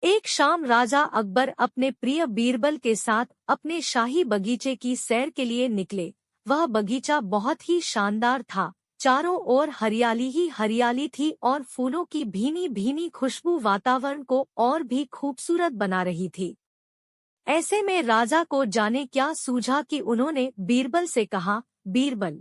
एक शाम राजा अकबर अपने प्रिय बीरबल के साथ अपने शाही बगीचे की सैर के लिए निकले। वह बगीचा बहुत ही शानदार था। चारों ओर हरियाली ही हरियाली थी और फूलों की भीनी भीनी खुशबू वातावरण को और भी खूबसूरत बना रही थी। ऐसे में राजा को जाने क्या सूझा कि उन्होंने बीरबल से कहा, बीरबल,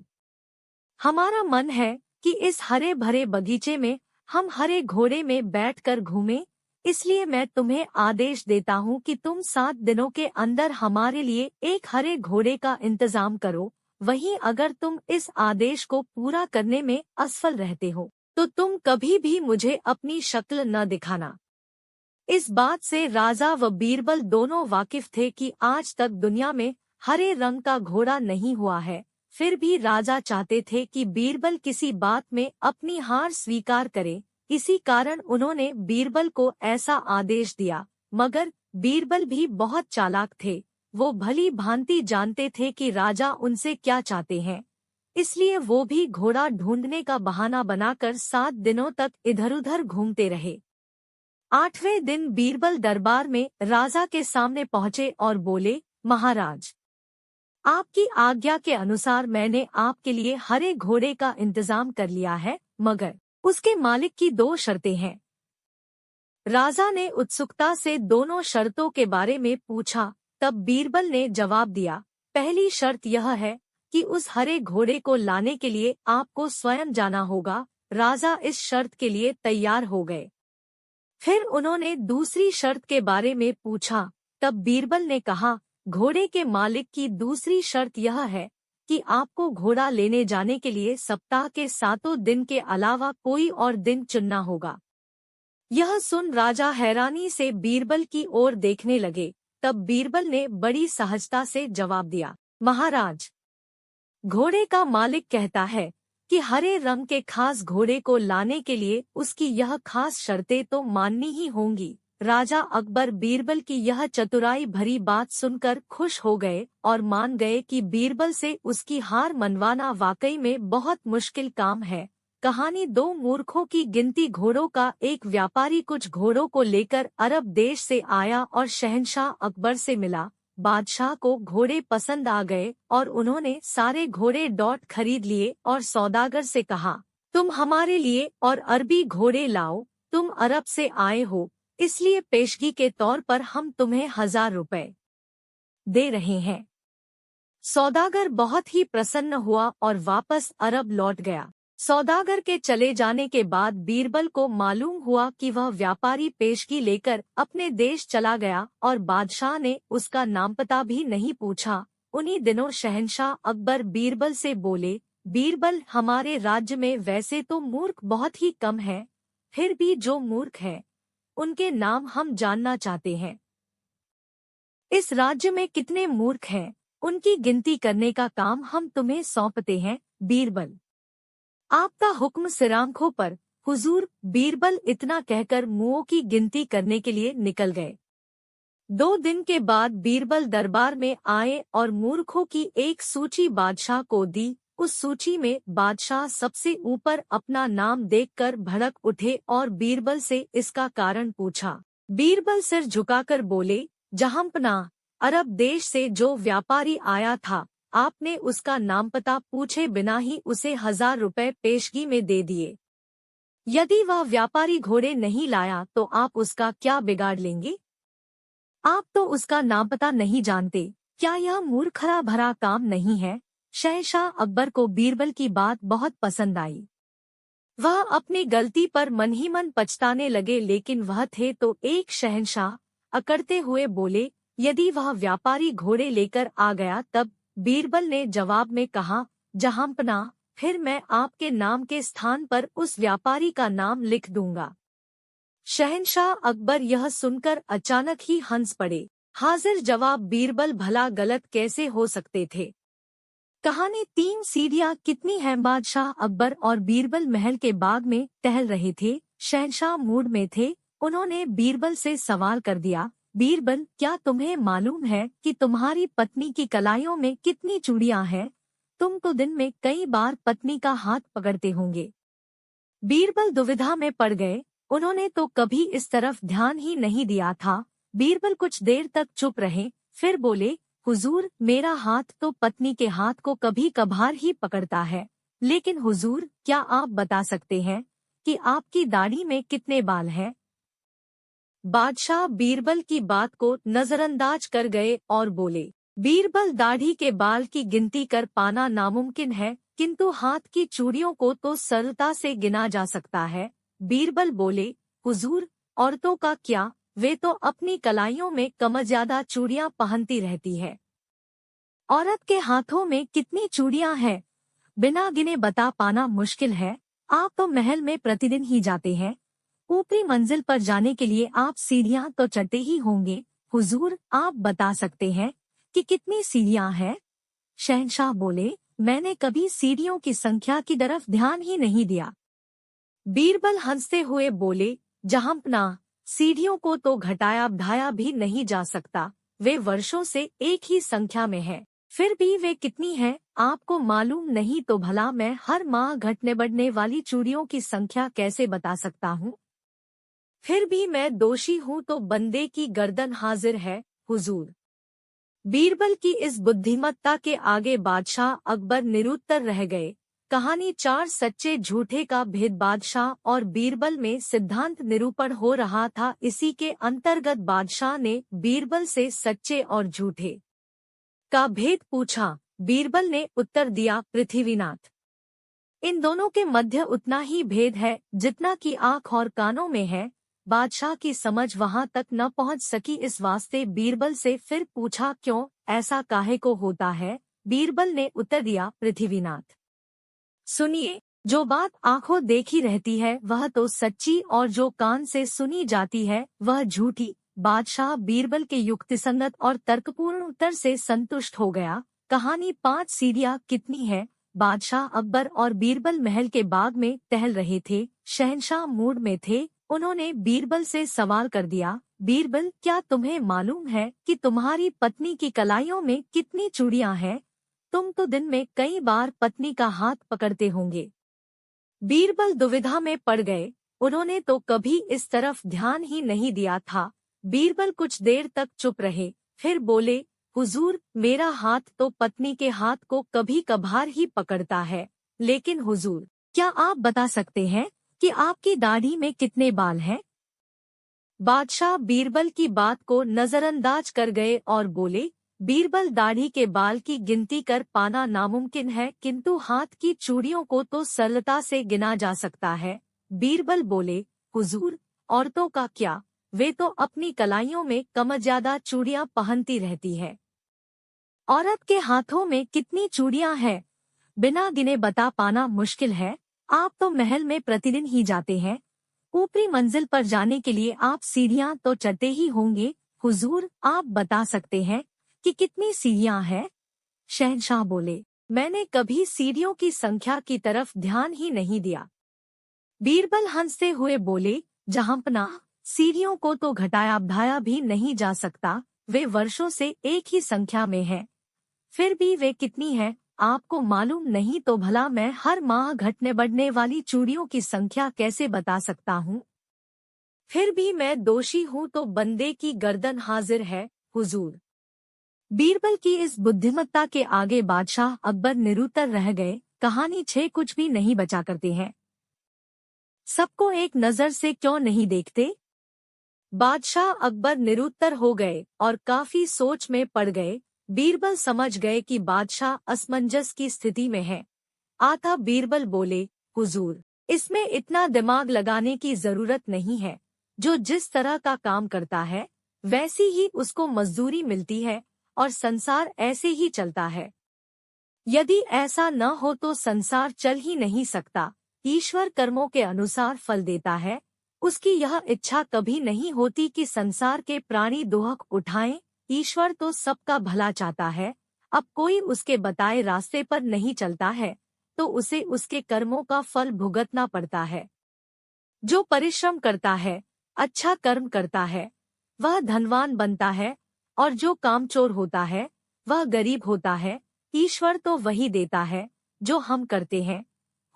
हमारा मन है कि इस हरे भरे बगीचे में हम हरे घोड़े में बैठकर घूमें। इसलिए मैं तुम्हें आदेश देता हूँ कि तुम 7 दिनों के अंदर हमारे लिए एक हरे घोड़े का इंतजाम करो। वहीं अगर तुम इस आदेश को पूरा करने में असफल रहते हो तो तुम कभी भी मुझे अपनी शक्ल न दिखाना। इस बात से राजा व बीरबल दोनों वाकिफ थे कि आज तक दुनिया में हरे रंग का घोड़ा नहीं हुआ है। फिर भी राजा चाहते थे कि बीरबल किसी बात में अपनी हार स्वीकार करे। इसी कारण उन्होंने बीरबल को ऐसा आदेश दिया। मगर बीरबल भी बहुत चालाक थे। वो भली भांति जानते थे कि राजा उनसे क्या चाहते हैं। इसलिए वो भी घोड़ा ढूंढने का बहाना बनाकर 7 दिनों तक इधर-उधर घूमते रहे। 8वें दिन बीरबल दरबार में राजा के सामने पहुंचे और बोले, महाराज, आपकी आज्ञा के अनुसार मैंने आपके लिए हरे घोड़े का इंतजाम कर लिया है, मगर उसके मालिक की 2 शर्तें हैं। राजा ने उत्सुकता से दोनों शर्तों के बारे में पूछा। तब बीरबल ने जवाब दिया, पहली शर्त यह है कि उस हरे घोड़े को लाने के लिए आपको स्वयं जाना होगा। राजा इस शर्त के लिए तैयार हो गए। फिर उन्होंने दूसरी शर्त के बारे में पूछा। तब बीरबल ने कहा, घोड़े के मालिक की दूसरी शर्त यह है कि आपको घोड़ा लेने जाने के लिए सप्ताह के 7 दिन के अलावा कोई और दिन चुनना होगा। यह सुन राजा हैरानी से बीरबल की ओर देखने लगे। तब बीरबल ने बड़ी सहजता से जवाब दिया, महाराज, घोड़े का मालिक कहता है कि हरे रंग के खास घोड़े को लाने के लिए उसकी यह खास शर्तें तो माननी ही होंगी। राजा अकबर बीरबल की यह चतुराई भरी बात सुनकर खुश हो गए और मान गए कि बीरबल से उसकी हार मनवाना वाकई में बहुत मुश्किल काम है। कहानी 2 मूर्खों की गिनती। घोड़ों का एक व्यापारी कुछ घोड़ों को लेकर अरब देश से आया और शहंशाह अकबर से मिला। बादशाह को घोड़े पसंद आ गए और उन्होंने सारे घोड़े डॉट खरीद लिए और सौदागर से कहा, तुम हमारे लिए और अरबी घोड़े लाओ। तुम अरब से आए हो, इसलिए पेशगी के तौर पर हम तुम्हें 1000 रुपए दे रहे हैं। सौदागर बहुत ही प्रसन्न हुआ और वापस अरब लौट गया। सौदागर के चले जाने के बाद बीरबल को मालूम हुआ कि वह व्यापारी पेशगी लेकर अपने देश चला गया और बादशाह ने उसका नाम पता भी नहीं पूछा। उन्हीं दिनों शहंशाह अकबर बीरबल से बोले, बीरबल, हमारे राज्य में वैसे तो मूर्ख बहुत ही कम हैं, फिर भी जो मूर्ख हैं उनके नाम हम जानना चाहते हैं। इस राज्य में कितने मूर्ख हैं, उनकी गिनती करने का काम हम तुम्हें सौंपते हैं। बीरबल, आपका हुक्म सिरांखों पर, हुजूर। बीरबल इतना कहकर मुओं की गिनती करने के लिए निकल गए। 2 दिन के बाद बीरबल दरबार में आए और मूर्खों की एक सूची बादशाह को दी। उस सूची में बादशाह सबसे ऊपर अपना नाम देखकर भड़क उठे और बीरबल से इसका कारण पूछा। बीरबल सिर झुकाकर बोले, जहांपनाह, अरब देश से जो व्यापारी आया था, आपने उसका नाम पता पूछे बिना ही उसे 1000 रुपए पेशगी में दे दिए। यदि वह व्यापारी घोड़े नहीं लाया तो आप उसका क्या बिगाड़ लेंगे? आप तो उसका नाम पता नहीं जानते। क्या यह मूर्खरा भरा काम नहीं है? शहंशाह अकबर को बीरबल की बात बहुत पसंद आई। वह अपनी गलती पर मन ही मन पछताने लगे, लेकिन वह थे तो एक शहंशाह। अकड़ते हुए बोले, यदि वह व्यापारी घोड़े लेकर आ गया तब? बीरबल ने जवाब में कहा, जहांपनाह, फिर मैं आपके नाम के स्थान पर उस व्यापारी का नाम लिख दूंगा। शहंशाह अकबर यह सुनकर अचानक ही हंस पड़े। हाजिर जवाब बीरबल भला गलत कैसे हो सकते थे? कहानी 3 सीढ़ियां कितनी हैं। बादशाह अकबर और बीरबल महल के बाग में टहल रहे थे। शहंशाह मूड में थे। उन्होंने बीरबल से सवाल कर दिया, बीरबल, क्या तुम्हें मालूम है कि तुम्हारी पत्नी की कलाइयों में कितनी चूड़ियां हैं? तुम तो दिन में कई बार पत्नी का हाथ पकड़ते होंगे। बीरबल दुविधा में पड़ गए। उन्होंने तो कभी इस तरफ ध्यान ही नहीं दिया था। बीरबल कुछ देर तक चुप रहे, फिर बोले, हुजूर, मेरा हाथ तो पत्नी के हाथ को कभी कभार ही पकड़ता है, लेकिन हुजूर, क्या आप बता सकते हैं कि आपकी दाढ़ी में कितने बाल हैं? बादशाह बीरबल की बात को नजरअंदाज कर गए और बोले, बीरबल, दाढ़ी के बाल की गिनती कर पाना नामुमकिन है, किंतु हाथ की चूड़ियों को तो सरलता से गिना जा सकता है। बीरबल बोले, हुजूर, औरतों का क्या, वे तो अपनी कलाइयों में कमज्यादा चूड़ियां पहनती रहती है। औरत के हाथों में कितनी चूड़ियां हैं, बिना गिने बता पाना मुश्किल है। आप तो महल में प्रतिदिन ही जाते हैं, ऊपरी मंजिल पर जाने के लिए आप सीढ़ियां तो चढ़ते ही होंगे। हुजूर, आप बता सकते हैं कि कितनी सीढ़ियां हैं? शहंशाह बोले, मैंने कभी सीढ़ियों की संख्या की तरफ ध्यान ही नहीं दिया। बीरबल हंसते हुए बोले, जहांपनाह, सीढ़ियों को तो घटाया बढ़ाया भी नहीं जा सकता, वे वर्षों से एक ही संख्या में है। फिर भी वे कितनी हैं, आपको मालूम नहीं तो भला मैं हर माह घटने बढ़ने वाली चूड़ियों की संख्या कैसे बता सकता हूँ? फिर भी मैं दोषी हूँ तो बंदे की गर्दन हाजिर है, हुजूर। बीरबल की इस बुद्धिमत्ता के आगे बादशाह अकबर निरुत्तर रह गए। कहानी 4 सच्चे झूठे का भेद। बादशाह और बीरबल में सिद्धांत निरूपण हो रहा था। इसी के अंतर्गत बादशाह ने बीरबल से सच्चे और झूठे का भेद पूछा। बीरबल ने उत्तर दिया, पृथ्वीनाथ, इन दोनों के मध्य उतना ही भेद है जितना कि आँख और कानों में है। बादशाह की समझ वहां तक न पहुंच सकी, इस वास्ते बीरबल से फिर पूछा, क्यों, ऐसा काहे को होता है? बीरबल ने उत्तर दिया, पृथ्वीनाथ, सुनिए, जो बात आंखों देखी रहती है वह तो सच्ची और जो कान से सुनी जाती है वह झूठी। बादशाह बीरबल के युक्तिसंगत और तर्कपूर्ण उत्तर से संतुष्ट हो गया। कहानी 5 सीढ़ियां कितनी है? बादशाह अकबर और बीरबल महल के बाग में टहल रहे थे। शहंशाह मूड में थे। उन्होंने बीरबल से सवाल कर दिया, बीरबल, क्या तुम्हें मालूम है कि तुम्हारी पत्नी की कलाइयों में कितनी चूड़ियां हैं? तुम तो दिन में कई बार पत्नी का हाथ पकड़ते होंगे। बीरबल दुविधा में पड़ गए। उन्होंने तो कभी इस तरफ ध्यान ही नहीं दिया था। बीरबल कुछ देर तक चुप रहे, फिर बोले, हुजूर, मेरा हाथ तो पत्नी के हाथ को कभी कभार ही पकड़ता है, लेकिन हुजूर, क्या आप बता सकते हैं कि आपकी दाढ़ी में कितने बाल हैं? बादशाह बीरबल की बात को नजरअंदाज कर गए और बोले, बीरबल, दाढ़ी के बाल की गिनती कर पाना नामुमकिन है, किंतु हाथ की चूड़ियों को तो सरलता से गिना जा सकता है। बीरबल बोले, हुजूर, औरतों का क्या, वे तो अपनी कलाइयों में कमज्यादा चूड़ियां पहनती रहती है। औरत के हाथों में कितनी चूड़ियां हैं, बिना गिने बता पाना मुश्किल है। आप तो महल में प्रतिदिन ही जाते हैं, ऊपरी मंजिल पर जाने के लिए आप सीढ़ियां तो चढ़ते ही होंगे। हुजूर, आप बता सकते हैं कि कितनी सीढ़ियां हैं? शहंशाह बोले, मैंने कभी सीढ़ियों की संख्या की तरफ ध्यान ही नहीं दिया। बीरबल हंसते हुए बोले, जहांपनाह, सीढ़ियों को तो घटाया बढ़ाया भी नहीं जा सकता, वे वर्षों से एक ही संख्या में है। फिर भी वे कितनी है, आपको मालूम नहीं तो भला मैं हर माह घटने बढ़ने वाली चूड़ियों की संख्या कैसे बता सकता हूँ? फिर भी मैं दोषी हूँ तो बंदे की गर्दन हाजिर है, हुजूर। बीरबल की इस बुद्धिमत्ता के आगे बादशाह अकबर निरुत्तर रह गए। कहानी 6 कुछ भी नहीं बचा करते हैं, सबको एक नजर से क्यों नहीं देखते? बादशाह अकबर निरुत्तर हो गए और काफी सोच में पड़ गए। बीरबल समझ गए कि बादशाह असमंजस की स्थिति में है। आता बीरबल बोले, हुजूर, इसमें इतना दिमाग लगाने की जरूरत नहीं है। जो जिस तरह का काम करता है वैसी ही उसको मजदूरी मिलती है और संसार ऐसे ही चलता है। यदि ऐसा न हो तो संसार चल ही नहीं सकता। ईश्वर कर्मों के अनुसार फल देता है। उसकी यह इच्छा कभी नहीं होती कि संसार के प्राणी दोहक उठाएं। ईश्वर तो सबका भला चाहता है। अब कोई उसके बताए रास्ते पर नहीं चलता है तो उसे उसके कर्मों का फल भुगतना पड़ता है। जो परिश्रम करता है, अच्छा कर्म करता है, वह धनवान बनता है, और जो कामचोर होता है वह गरीब होता है। ईश्वर तो वही देता है जो हम करते हैं।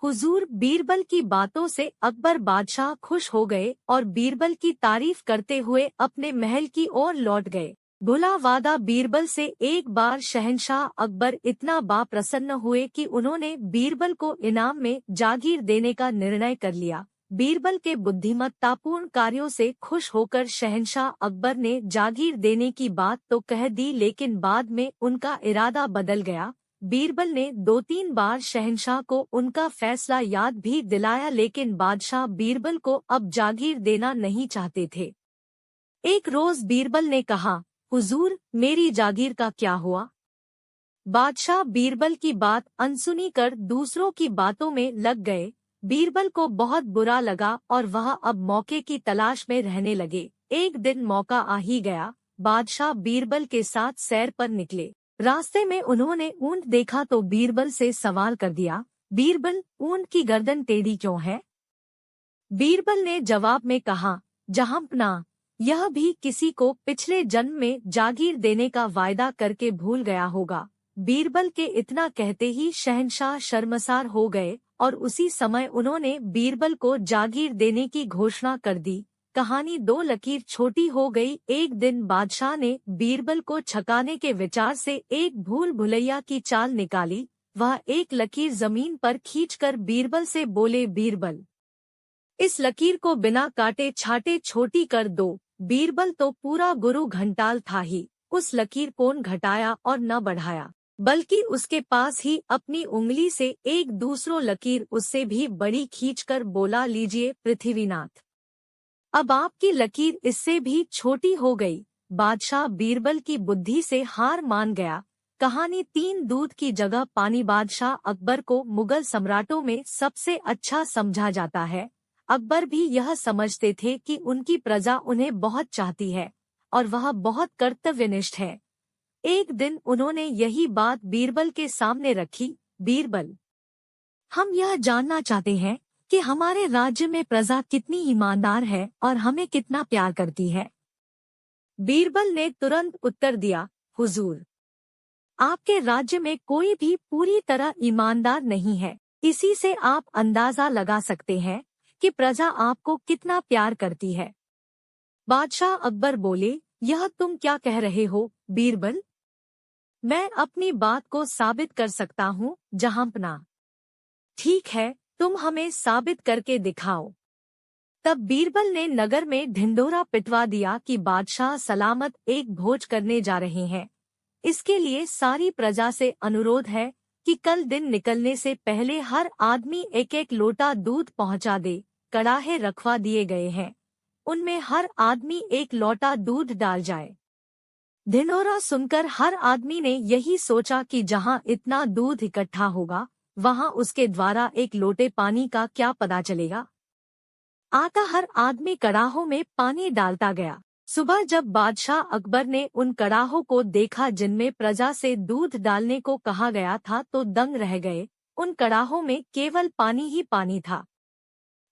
हुजूर, बीरबल की बातों से अकबर बादशाह खुश हो गए और बीरबल की तारीफ करते हुए अपने महल की ओर लौट गए। भुला वादा बीरबल से एक बार शहंशाह अकबर इतना बाप्रसन्न हुए कि उन्होंने बीरबल को इनाम में जागीर देने का निर्णय कर लिया। बीरबल के बुद्धिमत्तापूर्ण कार्यों से खुश होकर शहंशाह अकबर ने जागीर देने की बात तो कह दी, लेकिन बाद में उनका इरादा बदल गया। बीरबल ने 2-3 बार शहंशाह को उनका फैसला याद भी दिलाया, लेकिन बादशाह बीरबल को अब जागीर देना नहीं चाहते थे। एक रोज बीरबल ने कहा, हुजूर, मेरी जागीर का क्या हुआ? बादशाह बीरबल की बात अनसुनी कर दूसरों की बातों में लग गए। बीरबल को बहुत बुरा लगा और वह अब मौके की तलाश में रहने लगे। एक दिन मौका आ ही गया। बादशाह बीरबल के साथ सैर पर निकले। रास्ते में उन्होंने ऊंट देखा तो बीरबल से सवाल कर दिया, बीरबल, ऊंट की गर्दन टेढ़ी क्यों है? बीरबल ने जवाब में कहा, जहांपना, यह भी किसी को पिछले जन्म में जागीर देने का वायदा करके भूल गया होगा। बीरबल के इतना कहते ही शहंशाह शर्मसार हो गए और उसी समय उन्होंने बीरबल को जागीर देने की घोषणा कर दी। कहानी 2 लकीर छोटी हो गई। एक दिन बादशाह ने बीरबल को छकाने के विचार से एक भूल भुलैया की चाल निकाली। वह एक लकीर जमीन पर खींचकर बीरबल से बोले, बीरबल, इस लकीर को बिना काटे छाटे छोटी कर दो। बीरबल तो पूरा गुरु घंटाल था ही, उस लकीर को न घटाया और न बढ़ाया, बल्कि उसके पास ही अपनी उंगली से एक दूसरो लकीर उससे भी बड़ी खींचकर बोला, लीजिए पृथ्वीनाथ, अब आपकी लकीर इससे भी छोटी हो गई। बादशाह बीरबल की बुद्धि से हार मान गया। कहानी 3 दूध की जगह पानी। बादशाह अकबर को मुगल सम्राटों में सबसे अच्छा समझा जाता है। अकबर भी यह समझते थे कि उनकी प्रजा उन्हें बहुत चाहती है और वह बहुत कर्तव्यनिष्ठ है। एक दिन उन्होंने यही बात बीरबल के सामने रखी। बीरबल, हम यह जानना चाहते हैं कि हमारे राज्य में प्रजा कितनी ईमानदार है और हमें कितना प्यार करती है। बीरबल ने तुरंत उत्तर दिया, हुजूर, आपके राज्य में कोई भी पूरी तरह ईमानदार नहीं है। इसी से आप अंदाजा लगा सकते हैं कि प्रजा आपको कितना प्यार करती है। बादशाह अकबर बोले, यह तुम क्या कह रहे हो बीरबल? मैं अपनी बात को साबित कर सकता हूँ जहांपना। ठीक है, तुम हमें साबित करके दिखाओ। तब बीरबल ने नगर में ढिंढोरा पिटवा दिया कि बादशाह सलामत एक भोज करने जा रहे हैं। इसके लिए सारी प्रजा से अनुरोध है कि कल दिन निकलने से पहले हर आदमी 1-1 लोटा दूध पहुंचा दे। कड़ाहे रखवा दिए गए हैं, उनमें हर आदमी 1 लोटा दूध डाल जाए। ढिंढोरा सुनकर हर आदमी ने यही सोचा कि जहां इतना दूध इकट्ठा होगा वहां उसके द्वारा 1 लोटे पानी का क्या पता चलेगा। आता हर आदमी कड़ाहों में पानी डालता गया। सुबह जब बादशाह अकबर ने उन कड़ाहों को देखा जिनमें प्रजा से दूध डालने को कहा गया था तो दंग रह गए। उन कड़ाहों में केवल पानी ही पानी था।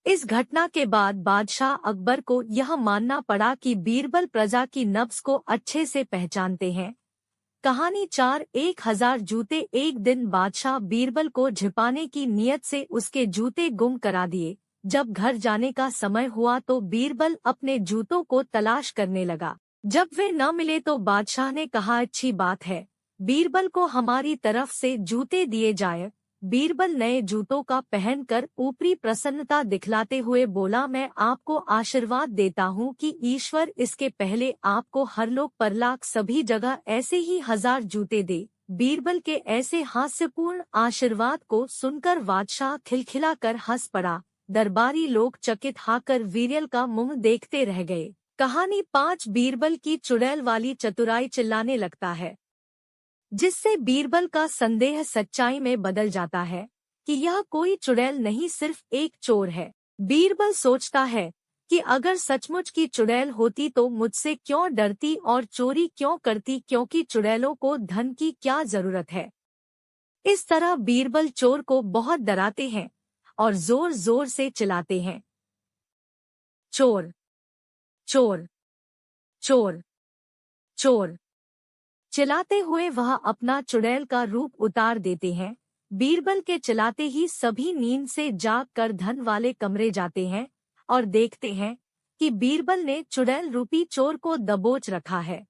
इस घटना के बाद बादशाह अकबर को यह मानना पड़ा कि बीरबल प्रजा की नब्ज को अच्छे से पहचानते हैं। कहानी 4 1000 जूते। एक दिन बादशाह बीरबल को झिपाने की नीयत से उसके जूते गुम करा दिए। जब घर जाने का समय हुआ तो बीरबल अपने जूतों को तलाश करने लगा। जब वे न मिले तो बादशाह ने कहा, अच्छी बात है, बीरबल को हमारी तरफ से जूते दिए जाए। बीरबल नए जूतों का पहनकर ऊपरी प्रसन्नता दिखलाते हुए बोला, मैं आपको आशीर्वाद देता हूँ कि ईश्वर इसके पहले आपको हरलोक परलोक सभी जगह ऐसे ही 1000 जूते दे। बीरबल के ऐसे हास्यपूर्ण आशीर्वाद को सुनकर बादशाह खिलखिलाकर हंस पड़ा। दरबारी लोग चकित होकर वीरबल का मुंह देखते रह गए। कहानी 5 बीरबल की चुड़ैल वाली चतुराई। चिल्लाने लगता है, जिससे बीरबल का संदेह सच्चाई में बदल जाता है कि यह कोई चुड़ैल नहीं सिर्फ एक चोर है। बीरबल सोचता है कि अगर सचमुच की चुड़ैल होती तो मुझसे क्यों डरती और चोरी क्यों करती, क्योंकि चुड़ैलों को धन की क्या जरूरत है। इस तरह बीरबल चोर को बहुत डराते हैं और जोर जोर से चिल्लाते हैं, चोर चोर चोर चोर। चिल्लाते हुए वह अपना चुड़ैल का रूप उतार देते हैं। बीरबल के चिल्लाते ही सभी नींद से जाग कर धन वाले कमरे जाते हैं और देखते हैं कि बीरबल ने चुड़ैल रूपी चोर को दबोच रखा है।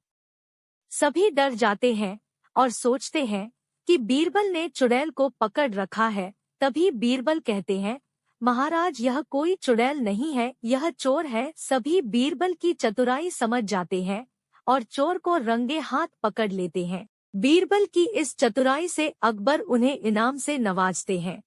सभी डर जाते हैं और सोचते हैं कि बीरबल ने चुड़ैल को पकड़ रखा है। तभी बीरबल कहते हैं, महाराज यह कोई चुड़ैल नहीं है, यह चोर है। सभी बीरबल की चतुराई समझ जाते हैं और चोर को रंगे हाथ पकड़ लेते हैं। बीरबल की इस चतुराई से अकबर उन्हें इनाम से नवाजते हैं।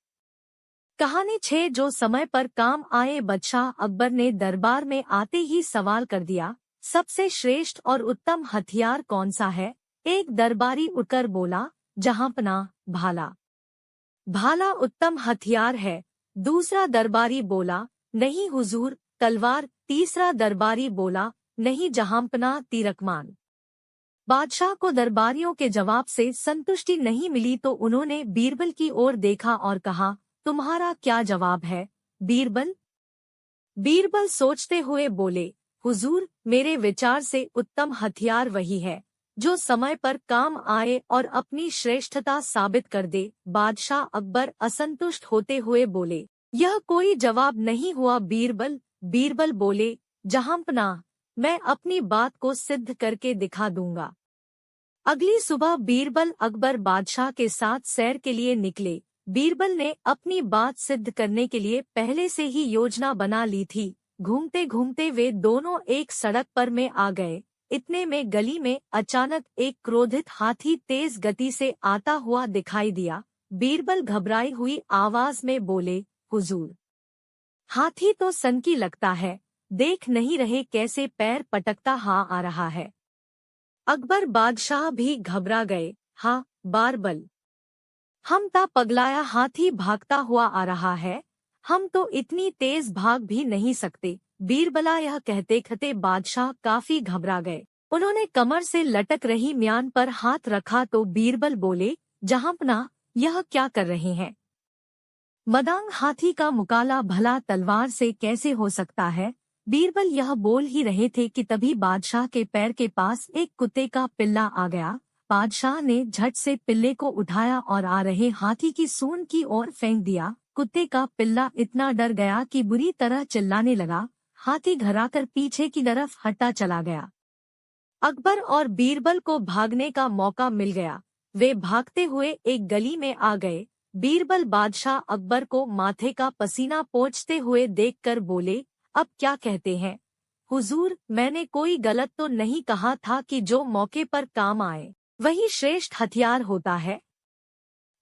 कहानी 6 जो समय पर काम आए। बादशाह अकबर ने दरबार में आते ही सवाल कर दिया, सबसे श्रेष्ठ और उत्तम हथियार कौन सा है? एक दरबारी उठकर बोला, जहांपनाह, भाला। भाला उत्तम हथियार है। दूसरा दरबारी बोला, नहीं हुजूर, तलवार। तीसरा दरबारी बोला, नहीं जहांपनाह, तीरकमान। बादशाह को दरबारियों के जवाब से संतुष्टि नहीं मिली तो उन्होंने बीरबल की ओर देखा और कहा, तुम्हारा क्या जवाब है बीरबल? बीरबल सोचते हुए बोले, हुजूर, मेरे विचार से उत्तम हथियार वही है जो समय पर काम आए और अपनी श्रेष्ठता साबित कर दे। बादशाह अकबर असंतुष्ट होते हुए बोले, यह कोई जवाब नहीं हुआ बीरबल। बीरबल बोले, जहांपनाह, मैं अपनी बात को सिद्ध करके दिखा दूंगा। अगली सुबह बीरबल अकबर बादशाह के साथ सैर के लिए निकले। बीरबल ने अपनी बात सिद्ध करने के लिए पहले से ही योजना बना ली थी। घूमते घूमते वे दोनों एक सड़क पर में आ गए। इतने में गली में अचानक एक क्रोधित हाथी तेज गति से आता हुआ दिखाई दिया। बीरबल घबराई हुई आवाज में बोले, हुजूर, हाथी तो सनकी लगता है, देख नहीं रहे कैसे पैर पटकता आ रहा है। अकबर बादशाह भी घबरा गए। हाँ बीरबल, हम ता पगलाया हाथी भागता हुआ आ रहा है, हम तो इतनी तेज भाग भी नहीं सकते। बीरबला यह कहते कहते बादशाह काफी घबरा गए। उन्होंने कमर से लटक रही म्यान पर हाथ रखा तो बीरबल बोले, जहांपनाह, यह क्या कर रहे हैं? मदांग हाथी का मुकाला भला तलवार से कैसे हो सकता है? बीरबल यह बोल ही रहे थे कि तभी बादशाह के पैर के पास एक कुत्ते का पिल्ला आ गया। बादशाह ने झट से पिल्ले को उठाया और आ रहे हाथी की सूंड की ओर फेंक दिया। कुत्ते का पिल्ला इतना डर गया कि बुरी तरह चिल्लाने लगा। हाथी घबराकर पीछे की तरफ हटता चला गया। अकबर और बीरबल को भागने का मौका मिल गया। वे भागते हुए एक गली में आ गए। बीरबल बादशाह अकबर को माथे का पसीना पोंछते हुए देखकर बोले, अब क्या कहते हैं? हुजूर, मैंने कोई गलत तो नहीं कहा था कि जो मौके पर काम आए वही श्रेष्ठ हथियार होता है।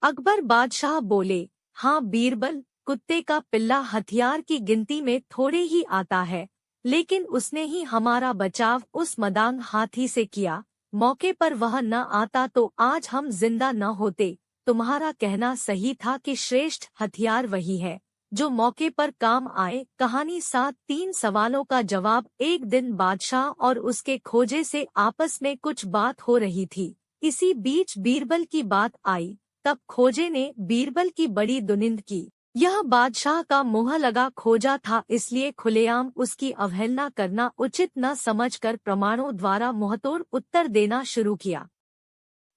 अकबर बादशाह बोले, हाँ बीरबल, कुत्ते का पिल्ला हथियार की गिनती में थोड़े ही आता है, लेकिन उसने ही हमारा बचाव उस मदांग हाथी से किया। मौके पर वह न आता तो आज हम जिंदा न होते। तुम्हारा कहना सही था कि श्रेष्ठ हथियार वही है जो मौके पर काम आए। कहानी 7 3 सवालों का जवाब। एक दिन बादशाह और उसके खोजे से आपस में कुछ बात हो रही थी। इसी बीच बीरबल की बात आई। तब खोजे ने बीरबल की बड़ी दुनिंद की। यह बादशाह का मुँह लगा खोजा था, इसलिए खुलेआम उसकी अवहेलना करना उचित न समझकर प्रमाणों द्वारा मुंहतोड़ उत्तर देना शुरू किया।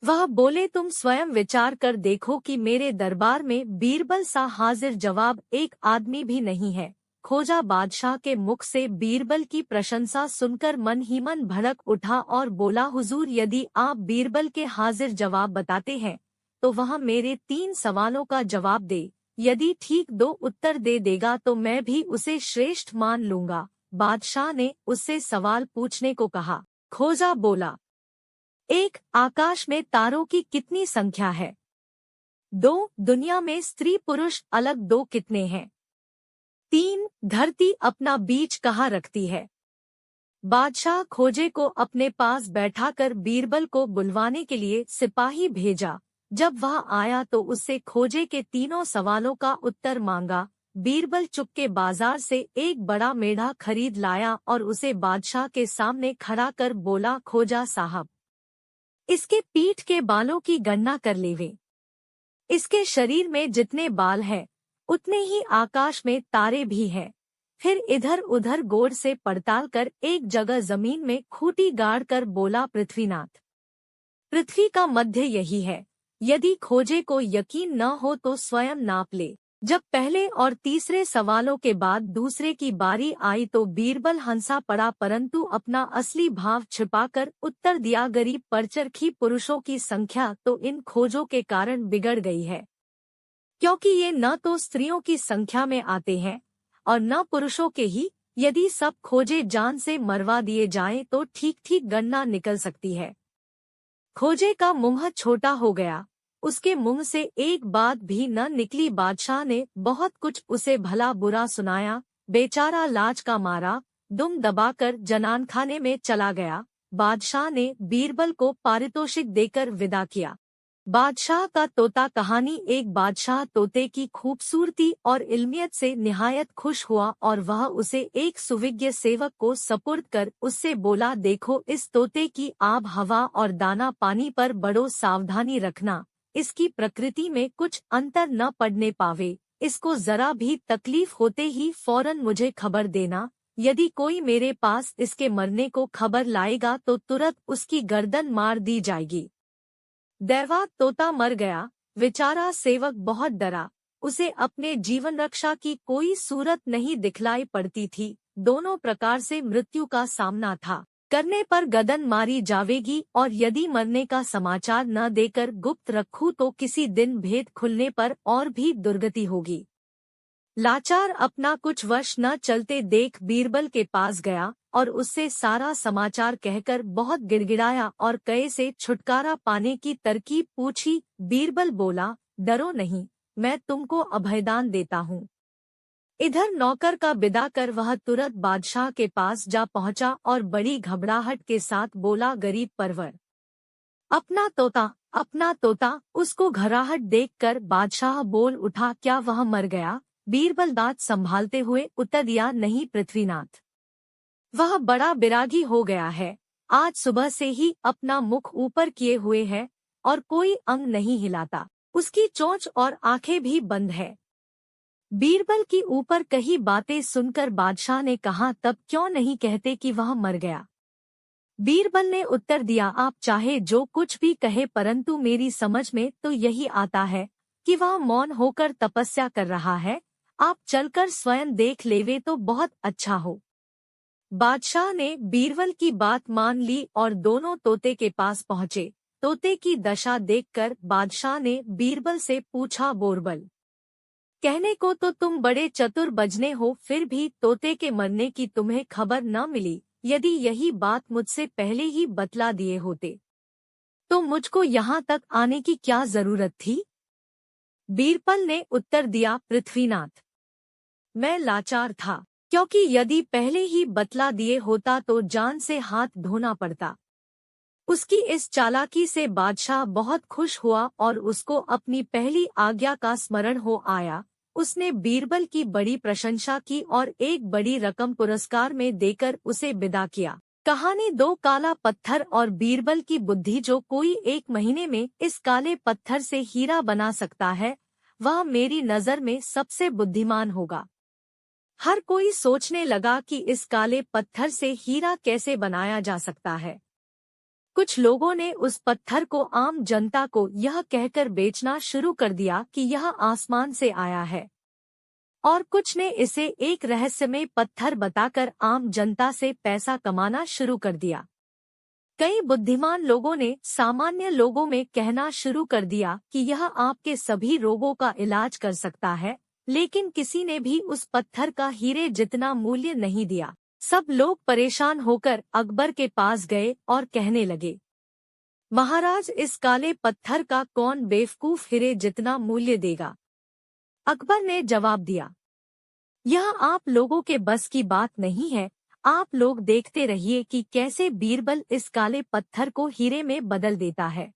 वह बोले, तुम स्वयं विचार कर देखो कि मेरे दरबार में बीरबल सा हाजिर जवाब एक आदमी भी नहीं है। खोजा बादशाह के मुख से बीरबल की प्रशंसा सुनकर मन ही मन भड़क उठा और बोला, हुजूर, यदि आप बीरबल के हाजिर जवाब बताते हैं तो वह मेरे 3 सवालों का जवाब दे। यदि ठीक 2 उत्तर दे देगा तो मैं भी उसे श्रेष्ठ मान लूंगा। बादशाह ने उससे सवाल पूछने को कहा। खोजा बोला, 1 आकाश में तारों की कितनी संख्या है? 2 दुनिया में स्त्री पुरुष अलग 2 कितने हैं? 3 धरती अपना बीज कहाँ रखती है? बादशाह खोजे को अपने पास बैठाकर बीरबल को बुलवाने के लिए सिपाही भेजा। जब वह आया तो उससे खोजे के 3 सवालों का उत्तर मांगा। बीरबल चुपके बाजार से एक बड़ा मेढ़ा खरीद लाया और उसे बादशाह के सामने खड़ा कर बोला, खोजा साहब, इसके पीठ के बालों की गणना कर लेवे। इसके शरीर में जितने बाल हैं उतने ही आकाश में तारे भी हैं। फिर इधर उधर गौर से पड़ताल कर एक जगह जमीन में खूंटी गाड़ कर बोला, पृथ्वीनाथ, पृथ्वी का मध्य यही है। यदि खोजे को यकीन न हो तो स्वयं नाप ले। जब पहले और तीसरे सवालों के बाद दूसरे की बारी आई तो बीरबल हंसा पड़ा, परंतु अपना असली भाव छिपाकर उत्तर दिया, गरीब परचरखी पुरुषों की संख्या तो इन खोजों के कारण बिगड़ गई है, क्योंकि ये न तो स्त्रियों की संख्या में आते हैं और न पुरुषों के ही। यदि सब खोजे जान से मरवा दिए जाएं तो ठीक ठीक गणना निकल सकती है। खोजे का मुंह छोटा हो गया, उसके मुंह से एक बात भी न निकली। बादशाह ने बहुत कुछ उसे भला बुरा सुनाया। बेचारा लाज का मारा दुम दबाकर जनानखाने में चला गया। बादशाह ने बीरबल को पारितोषिक देकर विदा किया। बादशाह का तोता। कहानी। एक बादशाह तोते की खूबसूरती और इल्मियत से निहायत खुश हुआ और वह उसे एक सुविज्ञ सेवक को सपुर्द कर उससे बोला, देखो, इस तोते की आब हवा और दाना पानी पर बड़ो सावधानी रखना। इसकी प्रकृति में कुछ अंतर न पड़ने पावे। इसको जरा भी तकलीफ होते ही फौरन मुझे खबर देना। यदि कोई मेरे पास इसके मरने को खबर लाएगा तो तुरंत उसकी गर्दन मार दी जाएगी। दैवात तोता मर गया। बेचारा सेवक बहुत डरा। उसे अपने जीवन रक्षा की कोई सूरत नहीं दिखलाई पड़ती थी। दोनों प्रकार से मृत्यु का सामना था। करने पर गदन मारी जावेगी और यदि मरने का समाचार न देकर गुप्त रखूं तो किसी दिन भेद खुलने पर और भी दुर्गति होगी। लाचार अपना कुछ वश न चलते देख बीरबल के पास गया और उससे सारा समाचार कहकर बहुत गिड़गिड़ाया और कहे से छुटकारा पाने की तरकीब पूछी। बीरबल बोला, डरो नहीं, मैं तुमको अभयदान देता हूँ। इधर नौकर का विदा कर वह तुरंत बादशाह के पास जा पहुंचा और बड़ी घबराहट के साथ बोला, गरीब परवर, अपना तोता, अपना तोता। उसको घबराहट देखकर बादशाह बोल उठा, क्या वह मर गया? बीरबल दांत संभालते हुए उत्तर दिया, नहीं पृथ्वीनाथ, वह बड़ा बिरागी हो गया है। आज सुबह से ही अपना मुख ऊपर किए हुए है और कोई अंग नहीं हिलाता। उसकी चोंच और आंखें भी बंद है। बीरबल की ऊपर कही बातें सुनकर बादशाह ने कहा, तब क्यों नहीं कहते कि वह मर गया? बीरबल ने उत्तर दिया, आप चाहे जो कुछ भी कहे, परंतु मेरी समझ में तो यही आता है कि वह मौन होकर तपस्या कर रहा है। आप चलकर स्वयं देख लेवे तो बहुत अच्छा हो। बादशाह ने बीरबल की बात मान ली और दोनों तोते के पास पहुँचे। तोते की दशा देखकर बादशाह ने बीरबल से पूछा, बोरबल, कहने को तो तुम बड़े चतुर बजने हो, फिर भी तोते के मरने की तुम्हें खबर न मिली। यदि यही बात मुझसे पहले ही बतला दिए होते तो मुझको यहाँ तक आने की क्या जरूरत थी? बीरबल ने उत्तर दिया, पृथ्वीनाथ, मैं लाचार था, क्योंकि यदि पहले ही बतला दिए होता तो जान से हाथ धोना पड़ता। उसकी इस चालाकी से बादशाह बहुत खुश हुआ और उसको अपनी पहली आज्ञा का स्मरण हो आया। उसने बीरबल की बड़ी प्रशंसा की और एक बड़ी रकम पुरस्कार में देकर उसे विदा किया। कहानी। दो काला पत्थर और बीरबल की बुद्धि। जो कोई 1 महीने में इस काले पत्थर से हीरा बना सकता है, वह मेरी नजर में सबसे बुद्धिमान होगा। हर कोई सोचने लगा कि इस काले पत्थर से हीरा कैसे बनाया जा सकता है। कुछ लोगों ने उस पत्थर को आम जनता को यह कहकर बेचना शुरू कर दिया कि यह आसमान से आया है, और कुछ ने इसे एक रहस्यमय पत्थर बताकर आम जनता से पैसा कमाना शुरू कर दिया। कई बुद्धिमान लोगों ने सामान्य लोगों में कहना शुरू कर दिया कि यह आपके सभी रोगों का इलाज कर सकता है, लेकिन किसी ने भी उस पत्थर का हीरे जितना मूल्य नहीं दिया। सब लोग परेशान होकर अकबर के पास गए और कहने लगे, महाराज, इस काले पत्थर का कौन बेवकूफ हीरे जितना मूल्य देगा? अकबर ने जवाब दिया, यह आप लोगों के बस की बात नहीं है। आप लोग देखते रहिए कि कैसे बीरबल इस काले पत्थर को हीरे में बदल देता है।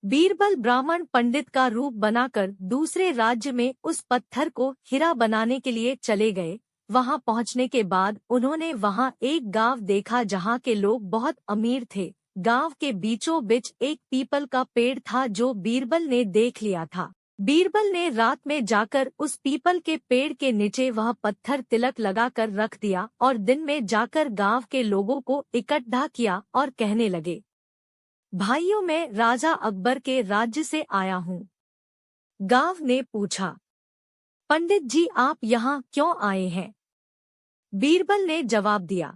बीरबल ब्राह्मण पंडित का रूप बनाकर दूसरे राज्य में उस पत्थर को हीरा बनाने के लिए चले गए। वहां पहुंचने के बाद उन्होंने वहां एक गांव देखा जहां के लोग बहुत अमीर थे। गांव के बीचों बीच एक पीपल का पेड़ था जो बीरबल ने देख लिया था। बीरबल ने रात में जाकर उस पीपल के पेड़ के नीचे वह पत्थर तिलक लगाकर रख दिया और दिन में जाकर गांव के लोगों को इकट्ठा किया और कहने लगे, भाइयों, मैं राजा अकबर के राज्य से आया हूँ। गांव ने पूछा। पंडित जी, आप यहाँ क्यों आए हैं? बीरबल ने जवाब दिया।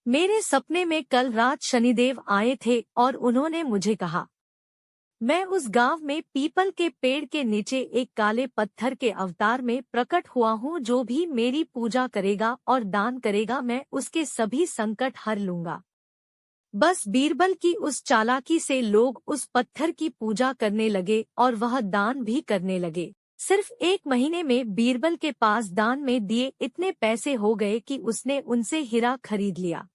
मेरे सपने में कल रात शनिदेव आए थे और उन्होंने मुझे कहा, मैं उस गांव में पीपल के पेड़ के नीचे एक काले पत्थर के अवतार में प्रकट हुआ हूँ। जो भी मेरी पूजा करेगा और दान करेगा, मैं उसके सभी संकट हर लूंगा। बस बीरबल की उस चालाकी से लोग उस पत्थर की पूजा करने लगे और वह दान भी करने लगे। सिर्फ 1 महीने में बीरबल के पास दान में दिए इतने पैसे हो गए कि उसने उनसे हीरा खरीद लिया।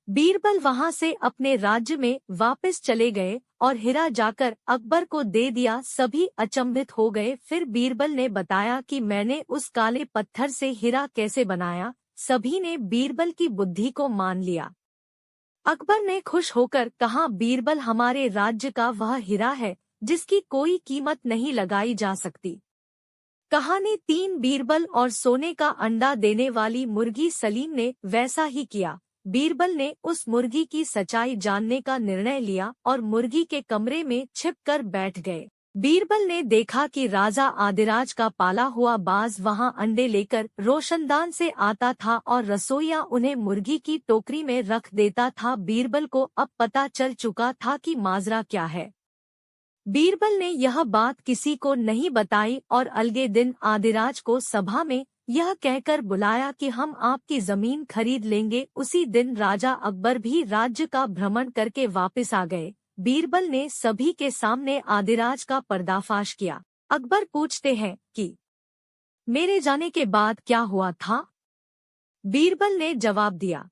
बीरबल वहां से अपने राज्य में वापस चले गए और हीरा जाकर अकबर को दे दिया। सभी अचंभित हो गए। फिर बीरबल ने बताया कि मैंने उस काले पत्थर से हीरा कैसे बनाया। सभी ने बीरबल की बुद्धि को मान लिया। अकबर ने खुश होकर कहा, बीरबल हमारे राज्य का वह हीरा है जिसकी कोई कीमत नहीं लगाई जा सकती। कहानी 3। बीरबल और सोने का अंडा देने वाली मुर्गी। सलीम ने वैसा ही किया। बीरबल ने उस मुर्गी की सच्चाई जानने का निर्णय लिया और मुर्गी के कमरे में छिपकर बैठ गए। बीरबल ने देखा कि राजा आदिराज का पाला हुआ बाज वहां अंडे लेकर रोशनदान से आता था और रसोइया उन्हें मुर्गी की टोकरी में रख देता था। बीरबल को अब पता चल चुका था कि माजरा क्या है। बीरबल ने यह बात किसी को नहीं बताई और अलगे दिन आदिराज को सभा में यह कहकर बुलाया कि हम आपकी जमीन खरीद लेंगे। उसी दिन राजा अकबर भी राज्य का भ्रमण करके वापस आ गए। बीरबल ने सभी के सामने आदिराज का पर्दाफाश किया। अकबर पूछते हैं कि मेरे जाने के बाद क्या हुआ था? बीरबल ने जवाब दिया,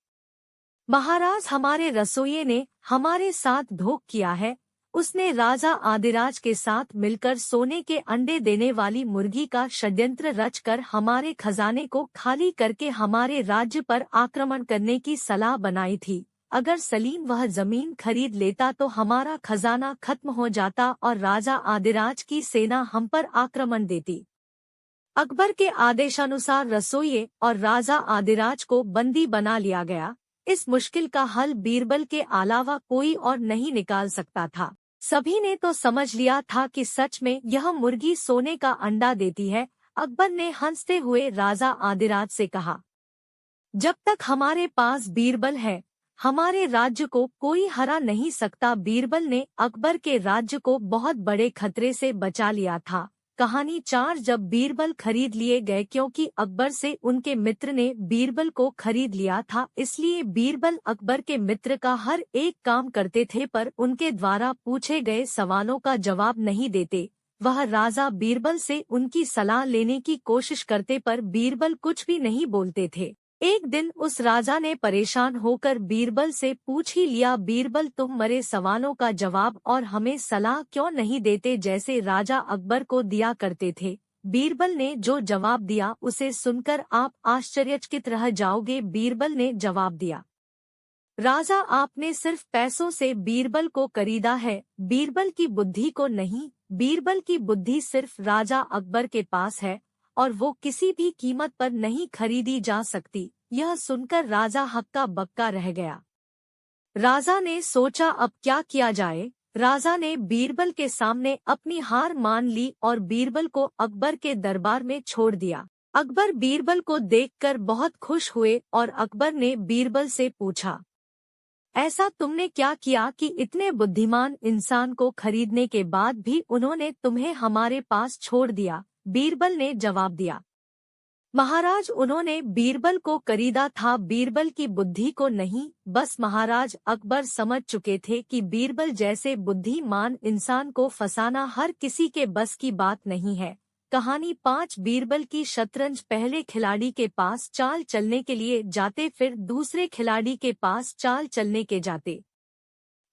महाराज, हमारे रसोइये ने हमारे साथ धोख किया है। उसने राजा आदिराज के साथ मिलकर सोने के अंडे देने वाली मुर्गी का षड्यंत्र रचकर हमारे खजाने को खाली करके हमारे राज्य पर आक्रमण करने की सलाह बनाई थी। अगर सलीम वह जमीन खरीद लेता तो हमारा खजाना खत्म हो जाता और राजा आदिराज की सेना हम पर आक्रमण देती। अकबर के आदेशानुसार रसोइये और राजा आदिराज को बंदी बना लिया गया। इस मुश्किल का हल बीरबल के अलावा कोई और नहीं निकाल सकता था। सभी ने तो समझ लिया था कि सच में यह मुर्गी सोने का अंडा देती है। अकबर ने हंसते हुए राजा आदिराज से कहा, जब तक हमारे पास बीरबल है, हमारे राज्य को कोई हरा नहीं सकता। बीरबल ने अकबर के राज्य को बहुत बड़े खतरे से बचा लिया था। कहानी 4। जब बीरबल खरीद लिए गए, क्योंकि अकबर से उनके मित्र ने बीरबल को खरीद लिया था, इसलिए बीरबल अकबर के मित्र का हर एक काम करते थे, पर उनके द्वारा पूछे गए सवालों का जवाब नहीं देते। वह राजा बीरबल से उनकी सलाह लेने की कोशिश करते, पर बीरबल कुछ भी नहीं बोलते थे। एक दिन उस राजा ने परेशान होकर बीरबल से पूछ ही लिया, बीरबल, तुम मेरे सवालों का जवाब और हमें सलाह क्यों नहीं देते जैसे राजा अकबर को दिया करते थे? बीरबल ने जो जवाब दिया उसे सुनकर आप आश्चर्यचकित रह जाओगे। बीरबल ने जवाब दिया, राजा, आपने सिर्फ पैसों से बीरबल को खरीदा है, बीरबल की बुद्धि को नहीं। बीरबल की बुद्धि सिर्फ राजा अकबर के पास है और वो किसी भी कीमत पर नहीं खरीदी जा सकती। यह सुनकर राजा हक्का बक्का रह गया। राजा ने सोचा अब क्या किया जाए। राजा ने बीरबल के सामने अपनी हार मान ली और बीरबल को अकबर के दरबार में छोड़ दिया। अकबर बीरबल को देखकर बहुत खुश हुए और अकबर ने बीरबल से पूछा, ऐसा तुमने क्या किया कि इतने बुद्धिमान इंसान को खरीदने के बाद भी उन्होंने तुम्हें हमारे पास छोड़ दिया? बीरबल ने जवाब दिया, महाराज, उन्होंने बीरबल को खरीदा था, बीरबल की बुद्धि को नहीं। बस महाराज, अकबर समझ चुके थे कि बीरबल जैसे बुद्धिमान इंसान को फंसाना हर किसी के बस की बात नहीं है। कहानी 5। बीरबल की शतरंज। पहले खिलाड़ी के पास चाल चलने के लिए जाते, फिर दूसरे खिलाड़ी के पास चाल चलने के जाते।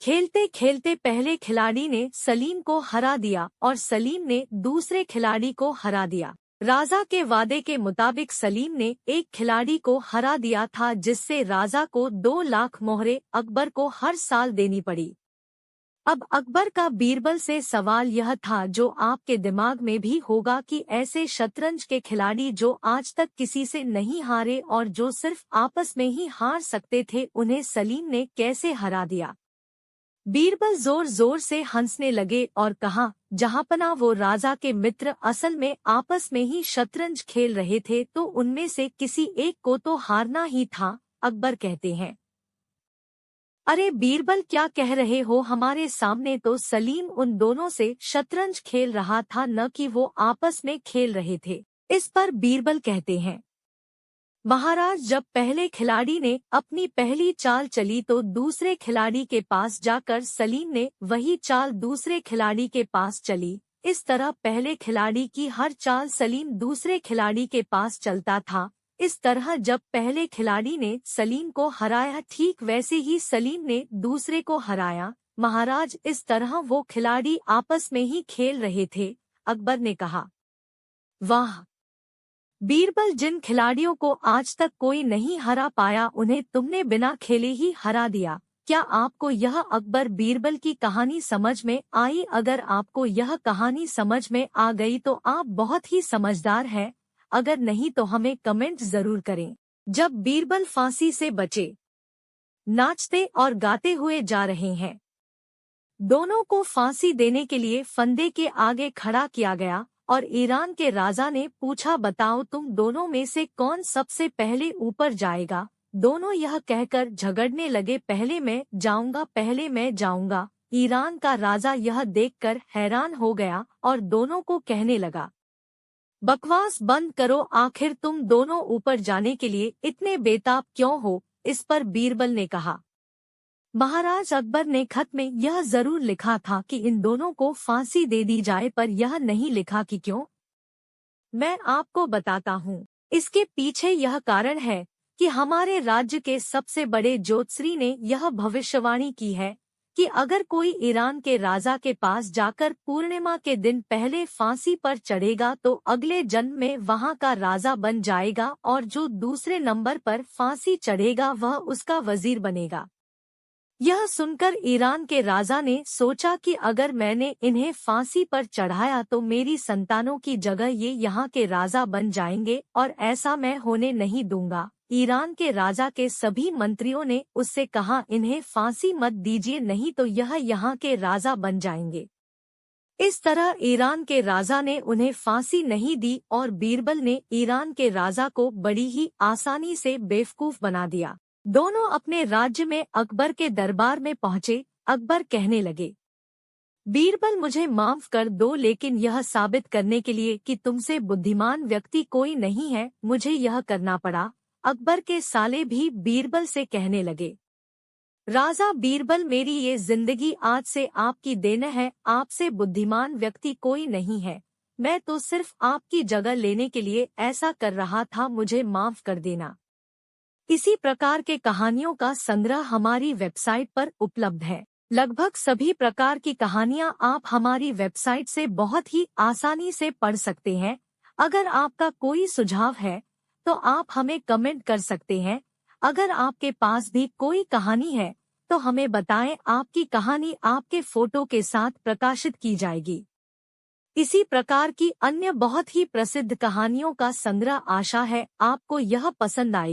खेलते खेलते पहले खिलाड़ी ने सलीम को हरा दिया और सलीम ने दूसरे खिलाड़ी को हरा दिया। राजा के वादे के मुताबिक सलीम ने एक खिलाड़ी को हरा दिया था, जिससे राजा को 2 लाख मोहरे अकबर को हर साल देनी पड़ी। अब अकबर का बीरबल से सवाल यह था, जो आपके दिमाग में भी होगा, कि ऐसे शतरंज के खिलाड़ी जो आज तक किसी से नहीं हारे और जो सिर्फ आपस में ही हार सकते थे, उन्हें सलीम ने कैसे हरा दिया? बीरबल जोर जोर से हंसने लगे और कहा, जहाँपना वो राजा के मित्र असल में आपस में ही शतरंज खेल रहे थे तो उनमें से किसी एक को तो हारना ही था। अकबर कहते हैं, अरे बीरबल क्या कह रहे हो, हमारे सामने तो सलीम उन दोनों से शतरंज खेल रहा था, न कि वो आपस में खेल रहे थे। इस पर बीरबल कहते हैं, महाराज जब पहले खिलाड़ी ने अपनी पहली चाल चली तो दूसरे खिलाड़ी के पास जाकर सलीम ने वही चाल दूसरे खिलाड़ी के पास चली। इस तरह पहले खिलाड़ी की हर चाल सलीम दूसरे खिलाड़ी के पास चलता था। इस तरह जब पहले खिलाड़ी ने सलीम को हराया ठीक वैसे ही सलीम ने दूसरे को हराया। महाराज इस तरह वो खिलाड़ी आपस में ही खेल रहे थे। अकबर ने कहा, वाह बीरबल, जिन खिलाड़ियों को आज तक कोई नहीं हरा पाया उन्हें तुमने बिना खेले ही हरा दिया। क्या आपको यह अकबर बीरबल की कहानी समझ में आई? अगर आपको यह कहानी समझ में आ गई तो आप बहुत ही समझदार हैं। अगर नहीं तो हमें कमेंट जरूर करें। जब बीरबल फांसी से बचे, नाचते और गाते हुए जा रहे हैं, दोनों को फांसी देने के लिए फंदे के आगे खड़ा किया गया और ईरान के राजा ने पूछा, बताओ तुम दोनों में से कौन सबसे पहले ऊपर जाएगा? दोनों यह कहकर झगड़ने लगे, पहले मैं जाऊंगा, पहले मैं जाऊंगा। ईरान का राजा यह देखकर हैरान हो गया और दोनों को कहने लगा, बकवास बंद करो, आखिर तुम दोनों ऊपर जाने के लिए इतने बेताब क्यों हो? इस पर बीरबल ने कहा, महाराज अकबर ने खत में यह जरूर लिखा था कि इन दोनों को फांसी दे दी जाए, पर यह नहीं लिखा कि क्यों। मैं आपको बताता हूँ। इसके पीछे यह कारण है कि हमारे राज्य के सबसे बड़े ज्योतिषी ने यह भविष्यवाणी की है कि अगर कोई ईरान के राजा के पास जाकर पूर्णिमा के दिन पहले फांसी पर चढ़ेगा तो अगले जन्म में वहाँ का राजा बन जाएगा और जो दूसरे नंबर पर फांसी चढ़ेगा वह उसका वजीर बनेगा। यह सुनकर ईरान के राजा ने सोचा कि अगर मैंने इन्हें फांसी पर चढ़ाया तो मेरी संतानों की जगह ये यहाँ के राजा बन जाएंगे और ऐसा मैं होने नहीं दूंगा। ईरान के राजा के सभी मंत्रियों ने उससे कहा, इन्हें फांसी मत दीजिए, नहीं तो यह यहाँ के राजा बन जाएंगे। इस तरह ईरान के राजा ने उन्हें फांसी नहीं दी और बीरबल ने ईरान के राजा को बड़ी ही आसानी से बेवकूफ बना दिया। दोनों अपने राज्य में अकबर के दरबार में पहुंचे। अकबर कहने लगे, बीरबल मुझे माफ कर दो, लेकिन यह साबित करने के लिए कि तुमसे बुद्धिमान व्यक्ति कोई नहीं है मुझे यह करना पड़ा। अकबर के साले भी बीरबल से कहने लगे, राजा बीरबल, मेरी ये जिंदगी आज से आपकी देन है, आपसे बुद्धिमान व्यक्ति कोई नहीं है। मैं तो सिर्फ आपकी जगह लेने के लिए ऐसा कर रहा था, मुझे माफ कर देना। इसी प्रकार के कहानियों का संग्रह हमारी वेबसाइट पर उपलब्ध है। लगभग सभी प्रकार की कहानियां आप हमारी वेबसाइट से बहुत ही आसानी से पढ़ सकते हैं। अगर आपका कोई सुझाव है तो आप हमें कमेंट कर सकते हैं। अगर आपके पास भी कोई कहानी है तो हमें बताएं, आपकी कहानी आपके फोटो के साथ प्रकाशित की जाएगी। इसी प्रकार की अन्य बहुत ही प्रसिद्ध कहानियों का संग्रह आशा है आपको यह पसंद आए।